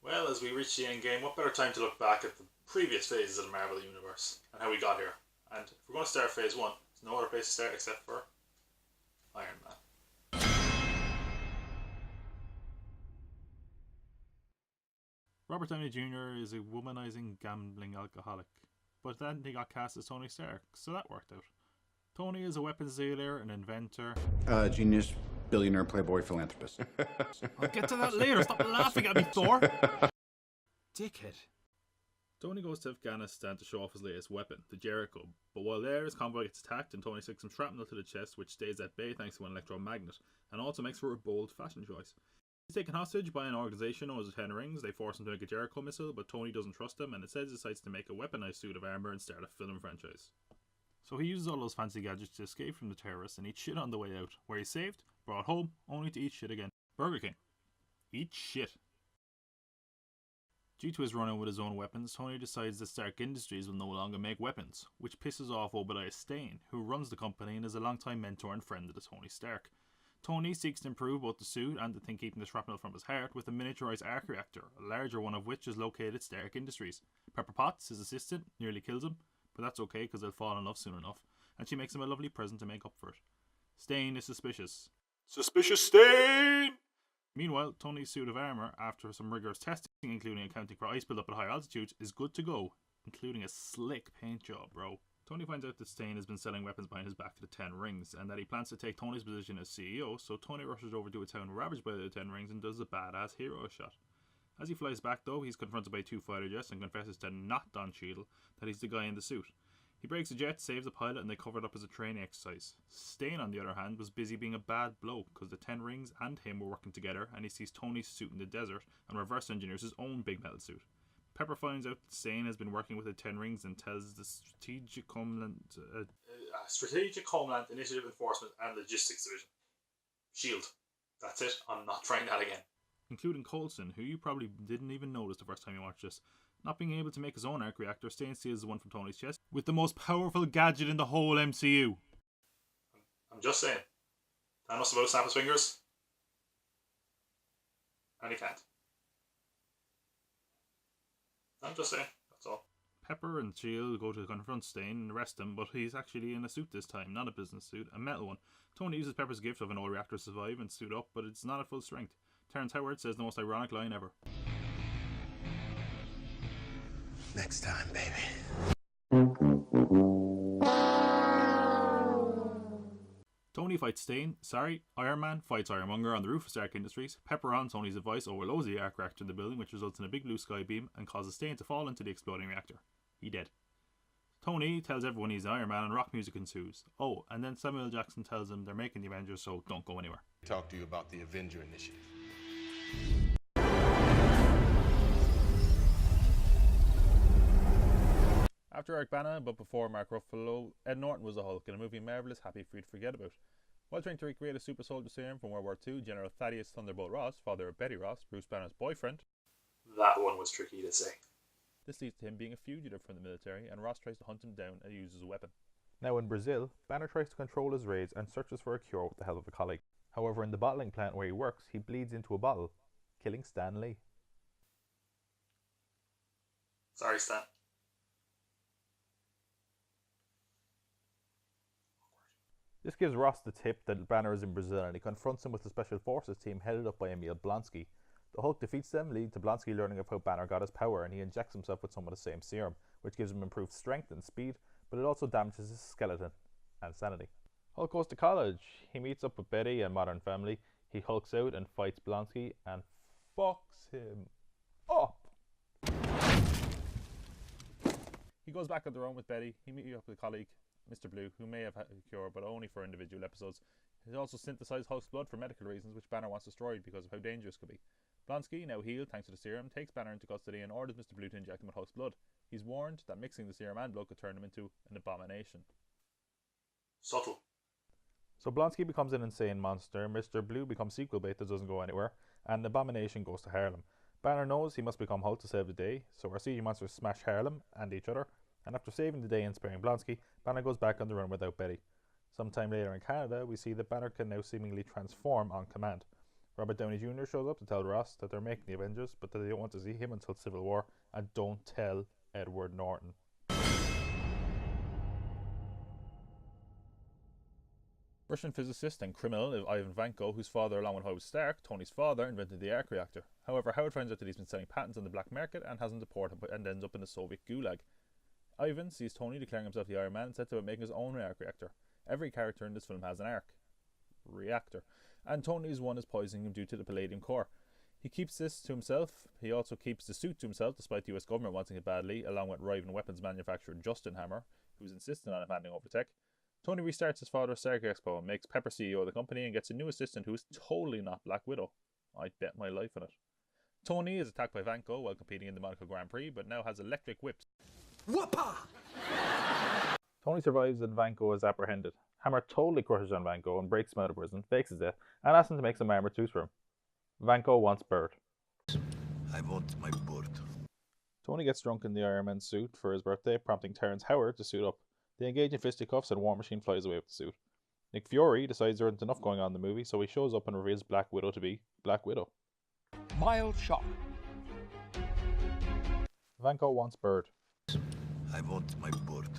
Well, as we reach the end game, what better time to look back at the previous phases of the Marvel Universe and how we got here? And if we're going to start Phase 1, there's no other place to start except for Iron Man. Robert Downey Jr. is a womanizing, gambling alcoholic, but then he got cast as Tony Stark, so that worked out. Tony is a weapons dealer, an inventor. Genius, billionaire, playboy, philanthropist. I'll get to that later, stop laughing at me, Thor! Dickhead. Tony goes to Afghanistan to show off his latest weapon, the Jericho, but while there, his convoy gets attacked and Tony sticks some shrapnel to the chest, which stays at bay thanks to an electromagnet, and also makes for a bold fashion choice. He's taken hostage by an organisation known as the Ten Rings. They force him to make a Jericho missile, but Tony doesn't trust them and instead decides to make a weaponized suit of armour and start a film franchise. So he uses all those fancy gadgets to escape from the terrorists and eats shit on the way out, where he's saved, brought home, only to eat shit again. Burger King. Eat shit. Due to his run-in with his own weapons, Tony decides that Stark Industries will no longer make weapons, which pisses off Obadiah Stane, who runs the company and is a long-time mentor and friend of Tony Stark. Tony seeks to improve both the suit and the thing keeping the shrapnel from his heart with a miniaturized arc reactor, a larger one of which is located at Stark Industries. Pepper Potts, his assistant, nearly kills him, but that's okay because they'll fall in love soon enough, and she makes him a lovely present to make up for it. Stane is suspicious. Suspicious Stane! Meanwhile, Tony's suit of armour, after some rigorous testing, including accounting for ice build-up at high altitudes, is good to go, including a slick paint job, bro. Tony finds out that Stane has been selling weapons behind his back to the Ten Rings, and that he plans to take Tony's position as CEO, so Tony rushes over to a town ravaged by the Ten Rings and does a badass hero shot. As he flies back though, he's confronted by two fighter jets and confesses to not Don Cheadle that he's the guy in the suit. He breaks the jet, saves the pilot, and they cover it up as a training exercise. Stane, on the other hand, was busy being a bad bloke because the Ten Rings and him were working together, and he sees Tony's suit in the desert and reverse engineers his own big metal suit. Pepper finds out that Stane has been working with the Ten Rings and tells the Strategic Homeland Initiative Enforcement and Logistics Division. SHIELD. That's it. I'm not trying that again. Including Coulson, who you probably didn't even notice the first time you watched this. Not being able to make his own arc reactor, Stane steals the one from Tony's chest with the most powerful gadget in the whole MCU. I'm just saying. Thanos about to snap his fingers. And he can't. I'm just saying, that's all. Pepper and Shield go to confront Stane and arrest him, but he's actually in a suit this time, not a business suit, a metal one. Tony uses Pepper's gift of an old reactor to survive and suit up, but it's not at full strength. Terrence Howard says the most ironic line ever. Next time, baby. Tony fights Iron Man fights Ironmonger on the roof of Stark Industries. Pepper, on Tony's advice, overloads the arc reactor in the building, which results in a big blue sky beam and causes Stane to fall into the exploding reactor. He dead. Tony tells everyone he's Iron Man and rock music ensues. Oh, and then Samuel Jackson tells him they're making the Avengers, so don't go anywhere. Talk to you about the Avenger initiative. After Eric Bana, but before Mark Ruffalo, Ed Norton was the Hulk in a movie Marvelous Happy for you to forget about. While trying to recreate a super soldier serum from World War II, General Thaddeus Thunderbolt Ross, father of Betty Ross, Bruce Banner's boyfriend. That one was tricky to say. This leads to him being a fugitive from the military, and Ross tries to hunt him down and uses a weapon. Now in Brazil, Banner tries to control his rage and searches for a cure with the help of a colleague. However, in the bottling plant where he works, he bleeds into a bottle, killing Stan Lee. Sorry, Stan. This gives Ross the tip that Banner is in Brazil and he confronts him with the Special Forces team headed up by Emil Blonsky. The Hulk defeats them, leading to Blonsky learning of how Banner got his power, and he injects himself with some of the same serum, which gives him improved strength and speed, but it also damages his skeleton and sanity. Hulk goes to college. He meets up with Betty and Modern Family. He hulks out and fights Blonsky and fucks him up. He goes back on the run with Betty. He meets up with a colleague, Mr. Blue, who may have had a cure, but only for individual episodes. He also synthesized Hulk's blood for medical reasons, which Banner wants destroyed because of how dangerous it could be. Blonsky, now healed thanks to the serum, takes Banner into custody and orders Mr. Blue to inject him with Hulk's blood. He's warned that mixing the serum and blood could turn him into an abomination. Subtle. So Blonsky becomes an insane monster, Mr. Blue becomes sequel bait that doesn't go anywhere, and Abomination goes to Harlem. Banner knows he must become Hulk to save the day, so our CG monsters smash Harlem and each other, and after saving the day and sparing Blonsky, Banner goes back on the run without Betty. Sometime later in Canada, we see that Banner can now seemingly transform on command. Robert Downey Jr. shows up to tell Ross that they're making the Avengers, but that they don't want to see him until Civil War, and don't tell Edward Norton. Russian physicist and criminal Ivan Vanko, whose father, along with Howard Stark, Tony's father, invented the arc reactor. However, Howard finds out that he's been selling patents on the black market and has him deported and ends up in the Soviet gulag. Ivan sees Tony declaring himself the Iron Man and sets about making his own arc reactor. Every character in this film has an arc reactor, and Tony's one is poisoning him due to the palladium core. He keeps this to himself. He also keeps the suit to himself, despite the US government wanting it badly, along with rival weapons manufacturer Justin Hammer, who's insisting on him handing over tech. Tony restarts his father's Stark Expo and makes Pepper CEO of the company and gets a new assistant who is totally not Black Widow. I'd bet my life on it. Tony is attacked by Vanko while competing in the Monaco Grand Prix, but now has electric whips. Whoopah! Tony survives and Vanko is apprehended. Hammer totally crushes on Vanko and breaks him out of prison, fakes his death, and asks him to make some armored suits for him. Vanko wants Bird. I want my bird. Tony gets drunk in the Iron Man suit for his birthday, prompting Terrence Howard to suit up. They engage in fisticuffs and War Machine flies away with the suit. Nick Fury decides there isn't enough going on in the movie, so he shows up and reveals Black Widow to be Black Widow. Mild shock. Vanko wants Bird. I want my bird.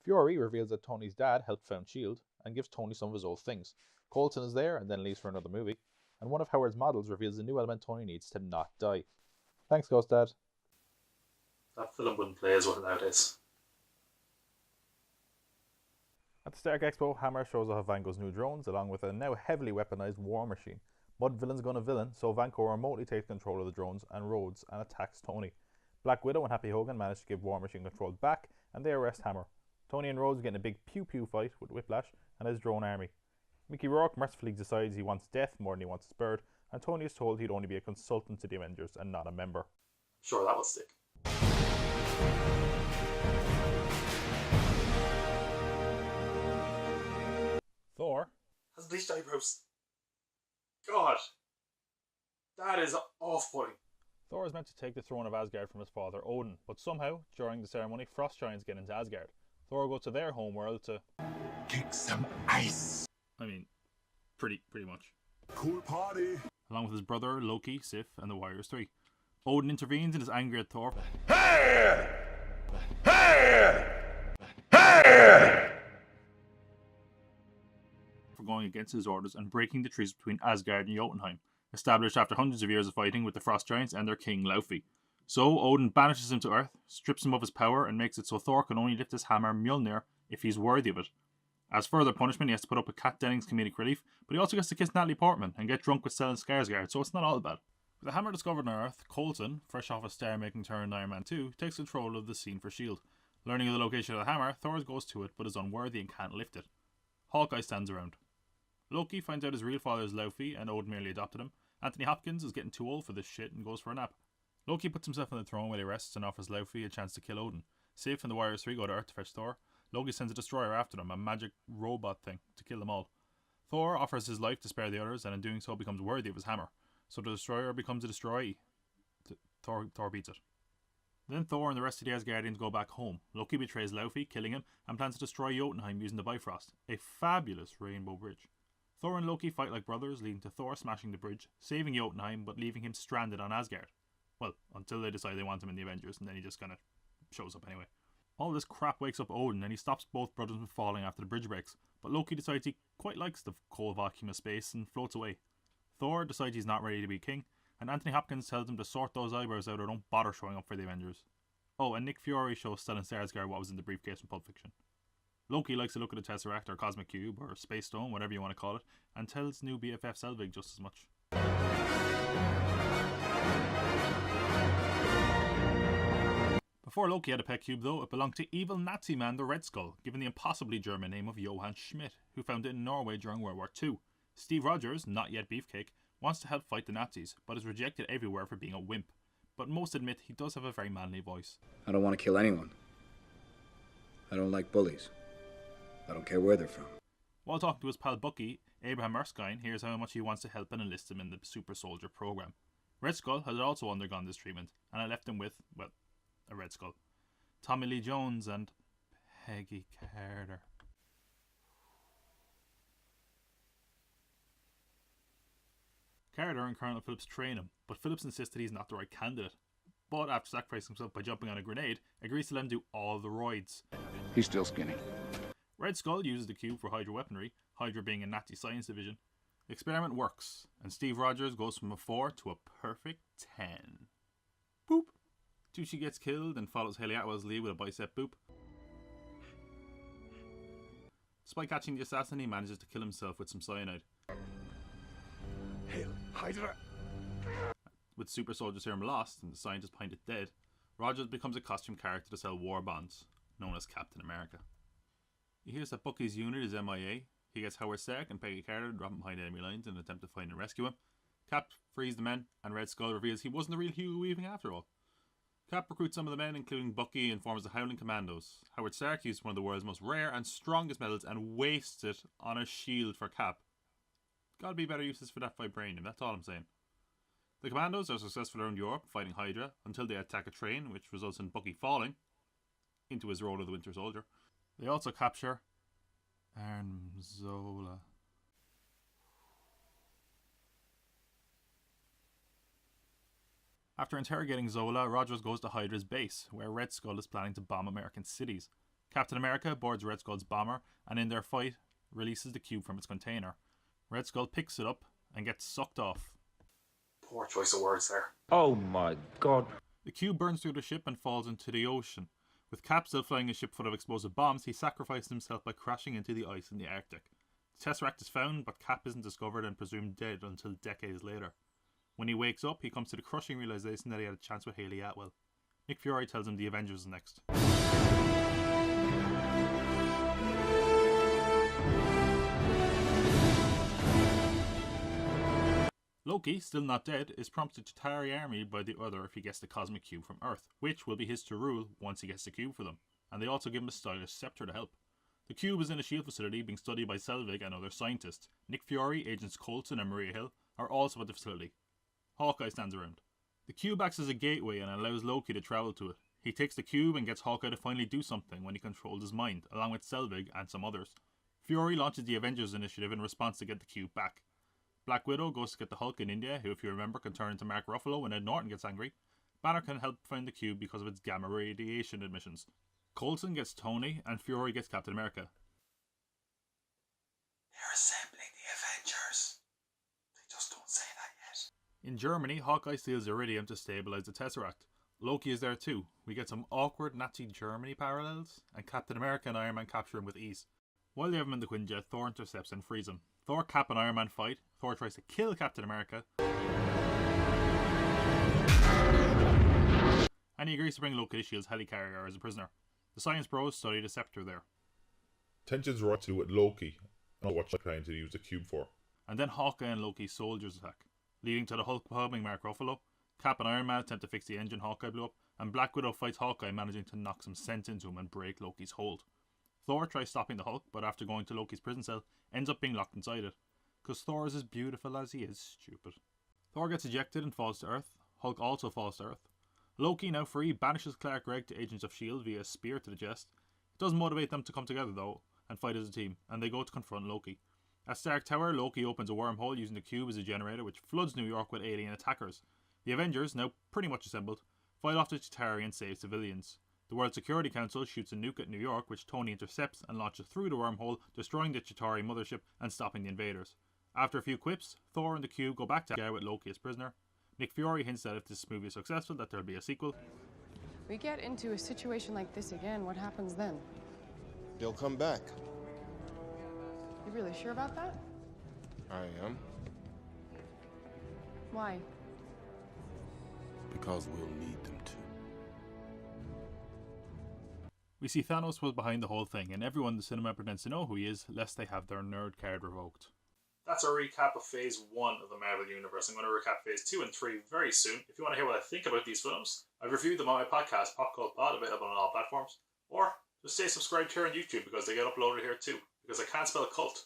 Fury reveals that Tony's dad helped found S.H.I.E.L.D. and gives Tony some of his old things. Coulson is there and then leaves for another movie, and one of Howard's models reveals the new element Tony needs to not die. Thanks, Ghost Dad. That film wouldn't play as well nowadays. At the Stark Expo, Hammer shows off Vanko's new drones along with a now heavily weaponized War Machine. Mud Villain's gonna villain, so Vanko remotely takes control of the drones and Rhodes and attacks Tony. Black Widow and Happy Hogan manage to give War Machine control back and they arrest Hammer. Tony and Rhodes get in a big pew-pew fight with Whiplash and his drone army. Mickey Rourke mercifully decides he wants death more than he wants his bird, and Tony is told he'd only be a consultant to the Avengers and not a member. Sure, that will stick. Thor Has bleached eyebrows. God. That is off-putting. Thor is meant to take the throne of Asgard from his father Odin, but somehow, during the ceremony, frost giants get into Asgard. Thor goes to their homeworld to Kick some ice. I mean, pretty much. Cool party. Along with his brother, Loki, Sif, and the Warriors 3. Odin intervenes and is angry at Thor for going against his orders and breaking the treaty between Asgard and Jotunheim, established after hundreds of years of fighting with the Frost Giants and their king Laufey. So Odin banishes him to Earth, strips him of his power, and makes it so Thor can only lift his hammer Mjolnir if he's worthy of it. As further punishment, he has to put up with Kat Dennings' comedic relief, but he also gets to kiss Natalie Portman and get drunk with Stellan Skarsgård, so it's not all bad. With the hammer discovered on Earth, Coulson, fresh off a star-making turn in Iron Man 2, takes control of the scene for S.H.I.E.L.D. Learning of the location of the hammer, Thor goes to it but is unworthy and can't lift it. Hawkeye stands around. Loki finds out his real father is Laufey and Odin merely adopted him. Anthony Hopkins is getting too old for this shit and goes for a nap. Loki puts himself on the throne while he rests and offers Laufey a chance to kill Odin. Sif and the Warriors 3 go to Earth to fetch Thor. Loki sends a destroyer after them, a magic robot thing, to kill them all. Thor offers his life to spare the others and in doing so becomes worthy of his hammer. So the destroyer becomes a destroyee. Thor beats it. Then Thor and the rest of the Asgardians go back home. Loki betrays Laufey, killing him, and plans to destroy Jotunheim using the Bifrost, a fabulous rainbow bridge. Thor and Loki fight like brothers, leading to Thor smashing the bridge, saving Jotunheim, but leaving him stranded on Asgard. Well, until they decide they want him in the Avengers, and then he just kind of shows up anyway. All this crap wakes up Odin, and he stops both brothers from falling after the bridge breaks, but Loki decides he quite likes the cold vacuum of space and floats away. Thor decides he's not ready to be king, and Anthony Hopkins tells him to sort those eyebrows out or don't bother showing up for the Avengers. Oh, and Nick Fury shows Stellan Skarsgård what was in the briefcase from Pulp Fiction. Loki likes to look at the Tesseract or Cosmic Cube or Space Stone, whatever you want to call it, and tells new BFF Selvig just as much. Before Loki had a pet cube though, it belonged to evil Nazi man the Red Skull, given the impossibly German name of Johann Schmidt, who found it in Norway during World War II. Steve Rogers, not yet Beefcake, wants to help fight the Nazis, but is rejected everywhere for being a wimp. But most admit he does have a very manly voice. I don't want to kill anyone. I don't like bullies. I don't care where they're from. While talking to his pal Bucky, Abraham Erskine hears how much he wants to help and enlist him in the Super Soldier program. Red Skull has also undergone this treatment, and I left him with, well, a Red Skull. Tommy Lee Jones and Peggy Carter. Carter and Colonel Phillips train him, but Phillips insists that he's not the right candidate. But after sacrificing himself by jumping on a grenade, agrees to let him do all the roids. He's still skinny. Red Skull uses the cube for Hydra weaponry, Hydra being a Nazi science division. The experiment works, and Steve Rogers goes from a 4 to a perfect 10. Boop! Tucci gets killed and follows Haley Atwell's lead with a bicep boop. Despite catching the assassin, he manages to kill himself with some cyanide. Hail Hydra! With super soldier serum lost and the scientist behind it dead, Rogers becomes a costume character to sell war bonds, known as Captain America. He hears that Bucky's unit is MIA. He gets Howard Stark and Peggy Carter to drop him behind enemy lines in an attempt to find and rescue him. Cap frees the men, and Red Skull reveals he wasn't the real Hugo Weaving after all. Cap recruits some of the men, including Bucky, and forms the Howling Commandos. Howard Stark used one of the world's most rare and strongest metals and wastes it on a shield for Cap. Gotta be better uses for that vibranium, that's all I'm saying. The Commandos are successful around Europe fighting Hydra until they attack a train, which results in Bucky falling into his role of the Winter Soldier. They also capture Zola. After interrogating Zola, Rogers goes to Hydra's base, where Red Skull is planning to bomb American cities. Captain America boards Red Skull's bomber, and in their fight, releases the cube from its container. Red Skull picks it up and gets sucked off. Poor choice of words there. Oh my god. The cube burns through the ship and falls into the ocean. With Cap still flying a ship full of explosive bombs, he sacrifices himself by crashing into the ice in the Arctic. The Tesseract is found, but Cap isn't discovered and presumed dead until decades later. When he wakes up, he comes to the crushing realization that he had a chance with Haley Atwell. Nick Fury tells him the Avengers are next. Loki, still not dead, is prompted to tear the army by the other if he gets the cosmic cube from Earth, which will be his to rule once he gets the cube for them, and they also give him a stylish scepter to help. The cube is in a shield facility being studied by Selvig and other scientists. Nick Fury, Agents Coulson and Maria Hill are also at the facility. Hawkeye stands around. The cube acts as a gateway and allows Loki to travel to it. He takes the cube and gets Hawkeye to finally do something when he controls his mind, along with Selvig and some others. Fury launches the Avengers initiative in response to get the cube back. Black Widow goes to get the Hulk in India, who if you remember can turn into Mark Ruffalo when Ed Norton gets angry. Banner can help find the cube because of its gamma radiation emissions. Coulson gets Tony and Fury gets Captain America. They're assembling the Avengers. They just don't say that yet. In Germany, Hawkeye steals Iridium to stabilize the Tesseract. Loki is there too. We get some awkward Nazi Germany parallels, and Captain America and Iron Man capture him with ease. While they have him in the Quinjet, Thor intercepts and frees him. Thor, Cap and Iron Man fight. Thor tries to kill Captain America, and he agrees to bring Loki to S.H.I.E.L.D.'s helicarrier as a prisoner. The Science Bros study the scepter there. Tensions right to with Loki and what they're trying to use the cube for. And then Hawkeye and Loki's soldiers attack, leading to the Hulk pubing Mark Ruffalo. Cap and Iron Man attempt to fix the engine Hawkeye blew up, and Black Widow fights Hawkeye, managing to knock some sense into him and break Loki's hold. Thor tries stopping the Hulk, but after going to Loki's prison cell, ends up being locked inside it. Because Thor is as beautiful as he is stupid. Thor gets ejected and falls to Earth. Hulk also falls to Earth. Loki, now free, banishes Clark Gregg to Agents of S.H.I.E.L.D. via a spear to the chest. It does motivate them to come together though, and fight as a team, and they go to confront Loki. At Stark Tower, Loki opens a wormhole using the cube as a generator which floods New York with alien attackers. The Avengers, now pretty much assembled, fight off the Chitauri and save civilians. The World Security Council shoots a nuke at New York which Tony intercepts and launches through the wormhole, destroying the Chitauri mothership and stopping the invaders. After a few quips, Thor and the cube go back to Asgard with Loki as prisoner. Nick Fury hints that if this movie is successful that there'll be a sequel. We get into a situation like this again, what happens then? They'll come back. You really sure about that? I am. Why? Because we'll need them to. We see Thanos was behind the whole thing, and everyone in the cinema pretends to know who he is, lest they have their nerd card revoked. That's a recap of Phase 1 of the Marvel Universe. I'm going to recap Phase 2 and 3 very soon. If you want to hear what I think about these films, I've reviewed them on my podcast, Pop Cult Pod, available on all platforms. Or just stay subscribed here on YouTube because they get uploaded here too. Because I can't spell cult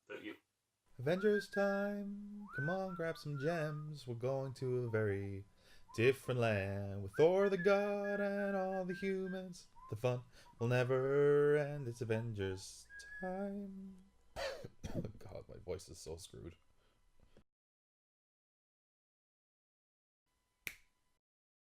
without you. Avengers time. Come on, grab some gems. We're going to a very different land with Thor the God and all the humans. The fun will never end. It's Avengers time. God, my voice is so screwed.